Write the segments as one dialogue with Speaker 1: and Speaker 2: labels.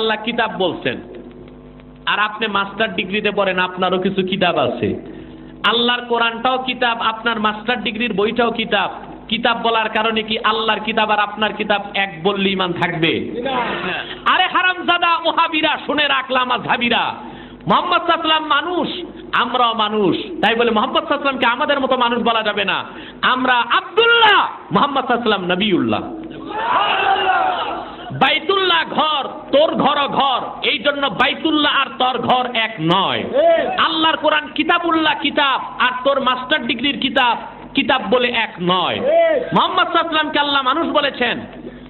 Speaker 1: আল্লাহ কিতাব বলছেন, আর আপনি মাস্টার ডিগ্রিতে পড়েন, আপনারও কিছু কিতাব আছে। আল্লাহর কোরআনটাও কিতাব, আপনার মাস্টার ডিগ্রির বইটাও কিতাব। কিতাব বলার কারণে কি আল্লাহর কিতাব আর আপনার কিতাব এক বললে ঈমান থাকবে? আরে হারামজাদা ওহাবিরা, শুনে রাখলাম আযহাবিরা, মুহাম্মদ সাল্লাল্লাহু আলাইহি ওয়াসাল্লাম মানুষ, আমরাও মানুষ, তাই বলে মুহাম্মদ সাল্লাল্লাহু আলাইহি ওয়াসাল্লামকে আমাদের মতো মানুষ বলা যাবে না। আমরা আব্দুল্লাহ, মুহাম্মদ সাল্লাল্লাহু আলাইহি ওয়াসাল্লাম নবিউল্লাহ। বাইতুল্লাহ ঘর, তোর ঘরও ঘর, এই জন্য বাইতুল্লাহ আর তোর ঘর এক নয়। আল্লাহর কোরআন কিতাবুল্লাহ কিতাব, আর তোর মাস্টার ডিগ্রির কিতাব কিতাব বলে এক নয়। মুহাম্মদ সাল্লাল্লাহু আলাইহি ওয়াসাল্লামকে আল্লাহ মানুষ বলেছেন,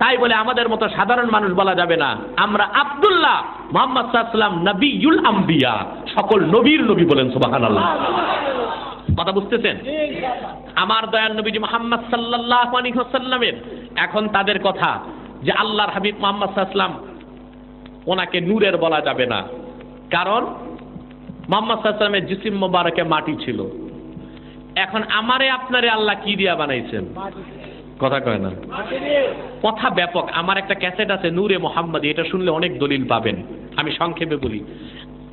Speaker 1: তাই বলে আমাদের মতো সাধারণ মানুষ বলা যাবে না। আমরা আব্দুল্লাহ, মুহাম্মদ সাল্লাল্লাহু আলাইহি ওয়াসাল্লাম নবিয়ুল আম্বিয়া, সকল নবীর নবী বলেন সুবহানাল্লাহ। কথা বুঝতেছেন? আমার দয়াল নবীজি মুহাম্মদ সাল্লাল্লাহু আলাইহি ওয়াসাল্লামের এখন তাদের কথা যে আল্লাহর হাবিব মুহাম্মদ সাল্লাল্লাহু আলাইহি ওয়াসাল্লাম, ওনাকে নূরের বলা যাবে না, কারণ মুহাম্মদ সাল্লাল্লাহু আলাইহি ওয়াসাল্লামের জিসিম মোবারকে মাটি ছিল। এখন আমারে আপনারে আল্লাহ কি দিয়া বানাইছেন? কথা কয় না, কথা ব্যাপক। আমার একটা ক্যাসেট আছে নূরে মুহাম্মদী, এটা শুনলে অনেক দলিল পাবেন। আমি সংক্ষেপে বলি,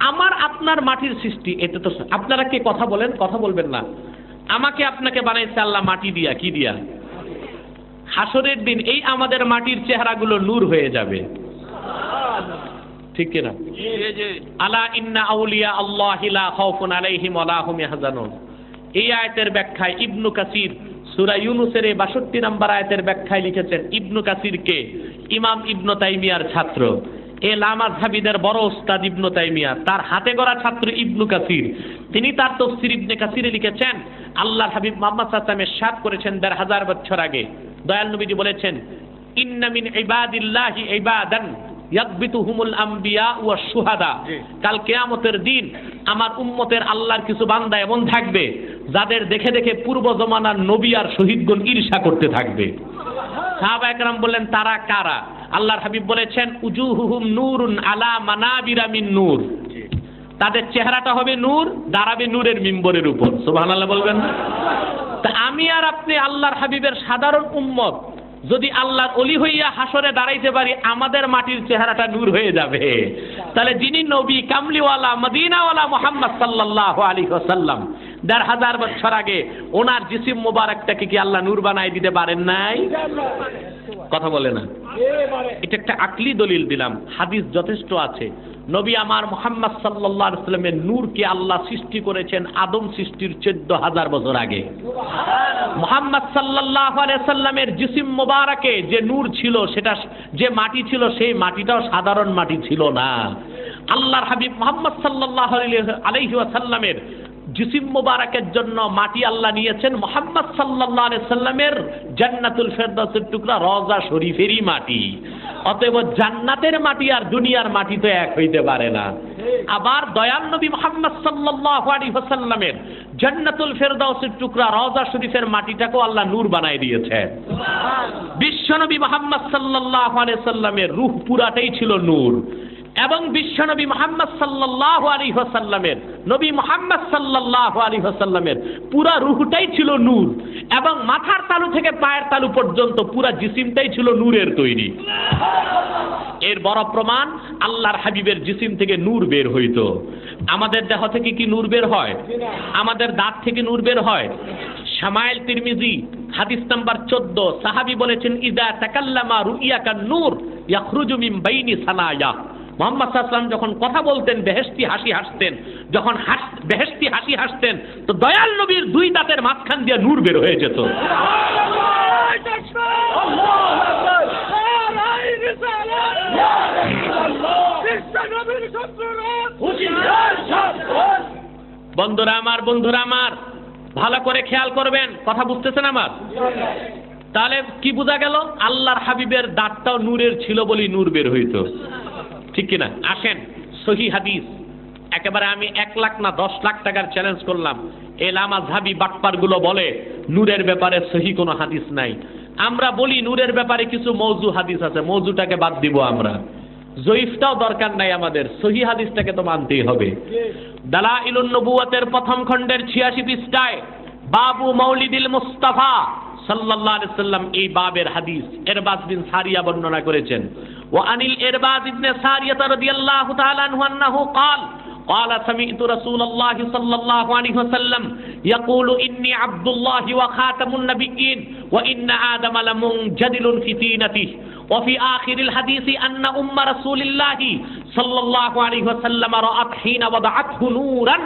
Speaker 1: আমার আপনার মাটির সৃষ্টি, এটা তো আপনারা কে কথা বলেন? কথা বলবেন না। আমাকে আপনাকে বানাইছে আল্লাহ মাটি দিয়া, কি দিয়া? হাসরের দিন এই আমাদের মাটির চেহারাগুলো নূর হয়ে যাবে, ঠিক কিনা? আলা ইন্না আউলিয়া আল্লাহি লা খাউফুন আলাইহিম ওয়া লা হুম ইয়াহজানুন। এই আয়াতের ব্যাখ্যায় ইবনু কাসির সূরা ইউনূসের ৬২ নম্বর আয়াতের ব্যাখ্যায় লিখেছেন, ইবনু কাসির কে? ইমাম ইবনু তাইমিয়ার ছাত্র, এ লামাযহাবীদের বড় ওস্তাদ ইবনু তাইমিয়া, তার হাতে গড়া ছাত্র ইবনু কাসির। তিনি তার তাফসীর ইবনে কাসিরে লিখেছেন, আল্লাহর হাবিব মুহাম্মদ সাল্লাল্লাহু আলাইহি ওয়াসাল্লাম ইরশাদ করেছেন ১৫০০ বছর আগে, দয়াল নবীজি বলেছেন, ইন্না মিন ইবাদিল্লাহি ইবাদান ইয়াকবিতুহুমুল আম্বিয়া ওয়াশ শুহাদা। কাল কিয়ামতের দিন আমার উম্মতের আল্লাহর কিছু বান্দা এমন থাকবে যাদের দেখে দেখে পূর্ব জমানার নবী আর শহীদগণ ঈর্ষা করতে থাকবে। সাহাবায়ে কেরাম বললেন, তারা কারা? আল্লাহর হাবিব বলেছেন, উজুহুহুম নূরুন আলা মানাবিরা মিন নূর। তাদের চেহারাটা হবে নূর, দাঁড়াবে নূরের মিম্বরের উপর। সুবহানাল্লাহ বলবেন না? তা আমি আর আপনি আল্লাহর হাবিবের সাধারণ উম্মত যদি আল্লাহর ওলি হইয়া হাসরে দাঁড়াইতে পারি, আমাদের মাটির চেহারাটা নূর হয়ে যাবে। তাহলে যিনি নবী কামলিওয়ালা মদিনাওয়ালা মুহাম্মদ সাল্লাল্লাহু আলাইহি ওয়াসাল্লাম, ১৫০০ বছর আগে ওনার জিসিম মোবারকটাকে কি আল্লাহ নূর বানাই দিতে পারেন নাই? কথা বলে না। এটা একটা আকলি দলিল দিলাম, হাদিস যথেষ্ট আছে। নবী আমার মুহাম্মদ সাল্লাল্লাহু আলাইহি ওয়াসাল্লামের নূরকে আল্লাহ সৃষ্টি করেছেন আদম সৃষ্টির ১৪,০০০ বছর আগে। মুহাম্মদ সাল্লাল্লাহু আলাইহি ওয়াসাল্লামের জিসিম মোবারকে যে নূর ছিল, সেটা যে মাটি ছিল, সেই মাটিটাও সাধারণ মাটি ছিল না। আল্লাহর হাবিব মুহাম্মদ সাল্লাল্লাহু আলাইহি ওয়াসাল্লামের জিসিম মোবারকের জন্য মাটি আল্লাহ নিয়েছেন মুহাম্মদ সাল্লাল্লাহু আলাইহি ওয়াসাল্লামের জান্নাতুল ফেরদাউসের টুকরা রওজা শরীফেরই মাটি। অতএব জান্নাতের মাটি আর দুনিয়ার মাটি তো এক হইতে পারে না। আবার দয়াল নবী মুহাম্মদ সাল্লাল্লাহু আলাইহি ওয়াসাল্লামের জান্নাতুল ফেরদাউসের টুকরা রওজা শরীফের মাটিটাকেও আল্লাহ নূর বানায় দিয়েছেন। বিশ্বনবী মুহাম্মদ সাল্লাল্লাহু আলাইহি ওয়াসাল্লামের রূহ পুরাটাই ছিল নূর, এবং বিশ্বনবী মুহাম্মদ সাল্লাল্লাহু আলাইহি ওয়াসাল্লামের, নবী মুহাম্মদ সাল্লাল্লাহু আলাইহি ওয়াসাল্লামের পুরা রূহটাই ছিল নূর, এবং মাথার তালু থেকে পায়ের তালু পর্যন্ত পুরা জিসিমটাই ছিল নূরের তৈরি। এর বড় প্রমাণ, আল্লাহর হাবিবের জিসিম থেকে নূর বের হইতো। আমাদের দেহ থেকে কি নূর বের হয়? আমাদের দাঁত থেকে নূর বের হয়? শামাইল তিরমিজি হাদিস নাম্বার ১৪, সাহাবী বলেছেন, ইযা তাকাল্লামা রুইয়াকা নূর ইয়াখরুজু মিন বাইনি সানায়া। মুহাম্মদ সাল্লাল্লাহু আলাইহি ওয়াসাল্লাম যখন কথা বলতেন, বেহেশতি হাসি হাসতেন, যখন বেহেশতি হাসি হাসতেন, তো দয়াল নবীর দুই দাঁতের মাঝখান দিয়ে নূর বের হয়ে যেত। বন্ধুরা আমার, বন্ধুরা আমার, ভালো করে খেয়াল করবেন, কথা বুঝতেছেন আমার? তাহলে কি বোঝা গেল? আল্লাহর হাবিবের দাঁতটাও নূরের ছিল বলেই নূর বের হইতো, ঠিক কিনা? আসেন সহি হাদিস, একেবারে আমি ১ লাখ না ১০ লাখ টাকার চ্যালেঞ্জ করলাম, এই লামাযহাবী বাটপারগুলো বলে নূরের ব্যাপারে সহি কোনো হাদিস নাই। আমরা বলি নূরের ব্যাপারে কিছু মওযু হাদিস আছে, মওযুটাকে বাদ দিব আমরা, জয়ীফটাও দরকার নাই আমাদের, সহি হাদিসটাকে তো মানতেই হবে। দালাইলুন নবুওয়াতের প্রথম খণ্ডের ৮৬ পৃষ্ঠায় বাবু মাউলিদিল মুস্তাফা সাল্লাল্লাহু আলাইহি ওয়াসাল্লাম, এই বাবের হাদিস এরবাজ বিন সারিয়া বর্ণনা করেছেন। وعن الإرباز بن سارية رضي الله تعالى عنه أنه قال سمعت رسول الله صلى الله عليه وسلم يقول إني عبد الله وخاتم النبيين وإن آدم لمنجدل في طينته وفي آخر الحديث أن أم رسول الله صلى الله عليه وسلم رأت حين وضعته نورا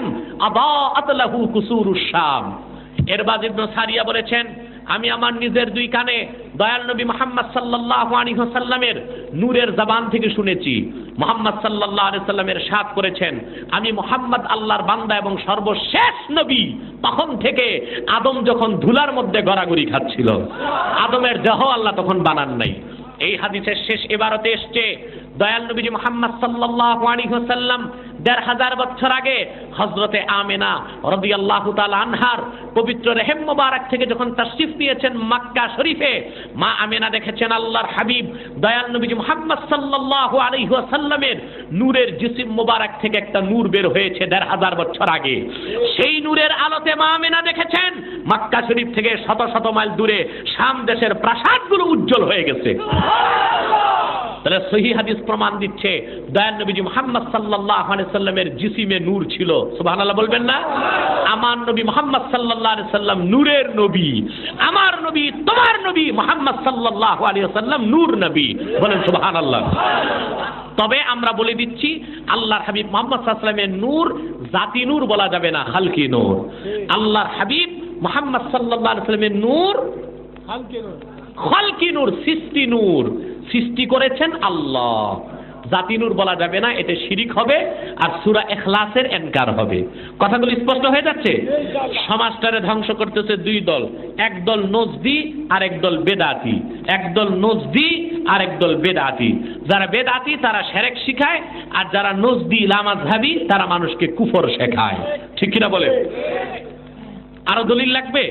Speaker 1: أضاءت له كسور الشام ইরবাজ ইবনে সারিয়া বলেছেন আমি আমার নিজের দুই কানে দয়াল নবী মুহাম্মদ সাল্লাল্লাহু আলাইহি ওয়াসাল্লামের নূরের জবান থেকে শুনেছি মুহাম্মদ সাল্লাল্লাহু আলাইহি ওয়াসাল্লামের সাথ করেছেন আমি মুহাম্মদ আল্লাহর বান্দা এবং সর্বশেষ নবী তখন থেকে আদম যখন ধুলার মধ্যে গড়াগড়ি খাচ্ছিল আদমের দেহ আল্লাহ তখন বানান নাই এই হাদিসের শেষ ইবারতে এসেছে দয়াল নবী মুহাম্মদ সাল্লাল্লাহু আলাইহি ওয়াসাল্লাম ১৫০০ বছর আগে হযরতে আমেনা রাদিয়াল্লাহু তাআলা আনহার পবিত্র রেহেম মোবারক থেকে যখন তাশরিফ নিয়েছেন মক্কা শরীফে মা আমেনা দেখেছেন আল্লাহর হাবিব দয়াল নবী মুহাম্মদ সাল্লাল্লাহু আলাইহি ওয়াসাল্লামের নূরের জিসিম মোবারক থেকে একটা নূর বের হয়েছে ১৫০০ বছর আগে সেই নূরের আলোতে মা আমেনা দেখেছেন মক্কা শরীফ থেকে শত শত মাইল দূরে শাম দেশের প্রাসাদগুলো উজ্জ্বল হয়ে গেছে তাহলে সহিহ হাদিস প্রমাণ দিচ্ছে দয়াল নবী মুহাম্মদ সাল্লাল্লাহু আলাইহি সাল্লামের জিসিমে নূর ছিল সুবহানাল্লাহ বলবেন না আমার নবী মুহাম্মদ সাল্লাল্লাহু আলাইহি সাল্লাম নূরের নবী আমার নবী তোমার নবী মুহাম্মদ সাল্লাল্লাহু আলাইহি সাল্লাম নূর নবী বলেন সুবহানাল্লাহ তবে আমরা বলে দিচ্ছি আল্লাহর হাবিব মুহাম্মদ সাল্লাল্লাহু আলাইহি সাল্লামের নূর জাতি নূর বলা যাবে না খালকি নূর আল্লাহর হাবিব মুহাম্মদ সাল্লাল্লাহু আলাইহি সাল্লামের নূর খালকি নূর সৃষ্টি নূর সৃষ্টি করেছেন আল্লাহ জাতি নূর বলা যাবে না এতে শিরিক হবে আর সূরা ইখলাসের ইনকার হবে কথাগুলো স্পষ্ট হয়ে যাচ্ছে সমাজটারে ধ্বংস করতেছে দুই দল একদল নজদি আর একদল বেদাতি একদল নজদি আর একদল বেদাতি যারা বেদাতি তারা শিরক শিখায় আর যারা নজদি লামাযহাবি তারা মানুষকে কুফর শেখায় ঠিক কিনা বলে আরো দলিল লাগবে